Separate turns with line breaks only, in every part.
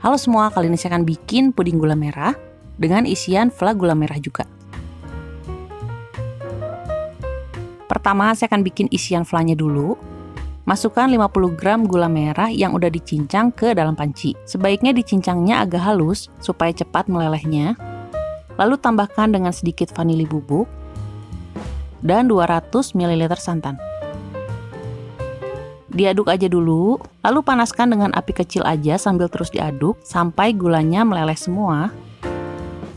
Halo semua, kali ini saya akan bikin puding gula merah dengan isian fla gula merah juga. Pertama, saya akan bikin isian flanya dulu. Masukkan 50 gram gula merah yang udah dicincang ke dalam panci. Sebaiknya dicincangnya agak halus supaya cepat melelehnya. Lalu tambahkan dengan sedikit vanili bubuk dan 200 ml santan. Diaduk aja dulu, lalu panaskan dengan api kecil aja sambil terus diaduk sampai gulanya meleleh semua.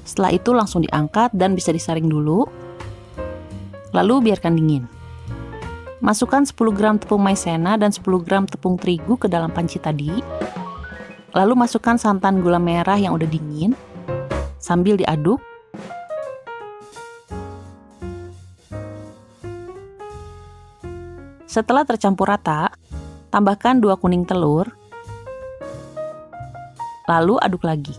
Setelah itu langsung diangkat dan bisa disaring dulu. Lalu biarkan dingin. Masukkan 10 gram tepung maizena dan 10 gram tepung terigu ke dalam panci tadi. Lalu masukkan santan gula merah yang udah dingin sambil diaduk. Setelah tercampur rata, tambahkan 2 kuning telur, lalu aduk lagi.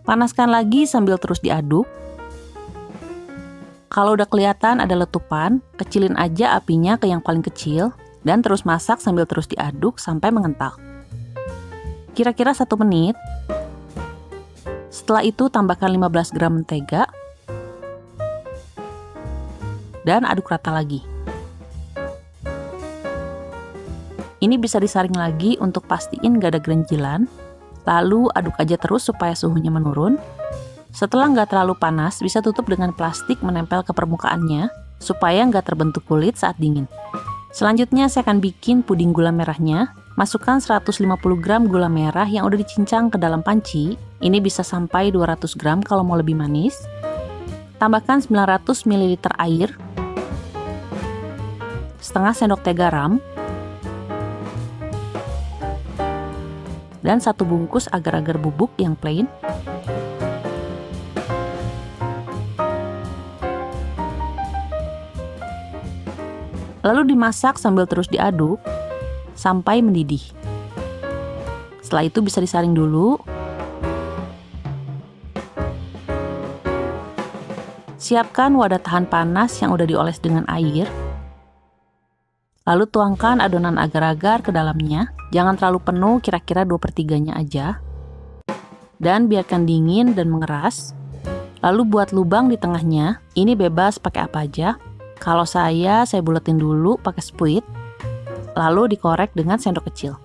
Panaskan lagi sambil terus diaduk. Kalau udah kelihatan ada letupan, kecilin aja apinya ke yang paling kecil dan terus masak sambil terus diaduk sampai mengental. Kira-kira 1 menit. Setelah itu tambahkan 15 gram mentega dan aduk rata lagi. Ini bisa disaring lagi untuk pastiin gak ada gerenjilan. Lalu aduk aja terus supaya suhunya menurun. Setelah nggak terlalu panas, bisa tutup dengan plastik menempel ke permukaannya supaya nggak terbentuk kulit saat dingin. Selanjutnya saya akan bikin puding gula merahnya. Masukkan 150 gram gula merah yang udah dicincang ke dalam panci. Ini bisa sampai 200 gram kalau mau lebih manis. Tambahkan 900 ml air, setengah sendok teh garam, dan 1 bungkus agar-agar bubuk yang plain. Lalu dimasak sambil terus diaduk sampai mendidih. Setelah itu bisa disaring dulu. Siapkan wadah tahan panas yang udah dioles dengan air. Lalu tuangkan adonan agar-agar ke dalamnya. Jangan terlalu penuh, kira-kira 2/3-nya aja. Dan biarkan dingin dan mengeras. Lalu buat lubang di tengahnya. Ini bebas pakai apa aja. Kalau saya buletin dulu pakai spuit. Lalu dikorek dengan sendok kecil.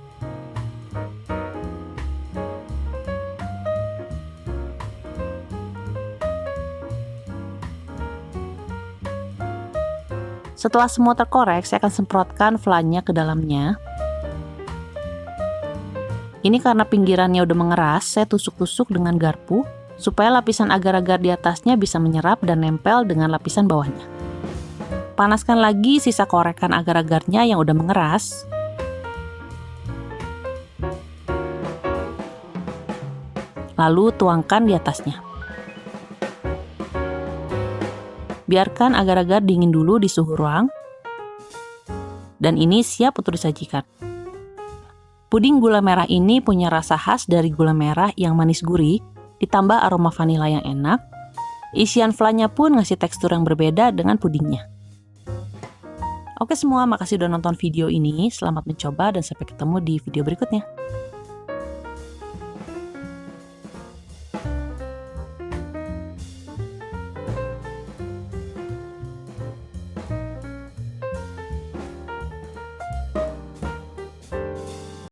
Setelah semua terkorek, saya akan semprotkan flanya ke dalamnya. Ini karena pinggirannya udah mengeras, saya tusuk-tusuk dengan garpu supaya lapisan agar-agar di atasnya bisa menyerap dan nempel dengan lapisan bawahnya. Panaskan lagi sisa korekan agar-agarnya yang udah mengeras. Lalu tuangkan di atasnya. Biarkan agar-agar dingin dulu di suhu ruang. Dan ini siap untuk disajikan. Puding gula merah ini punya rasa khas dari gula merah yang manis gurih, ditambah aroma vanila yang enak. Isian flanya pun ngasih tekstur yang berbeda dengan pudingnya. Oke semua, makasih udah nonton video ini. Selamat mencoba dan sampai ketemu di video berikutnya.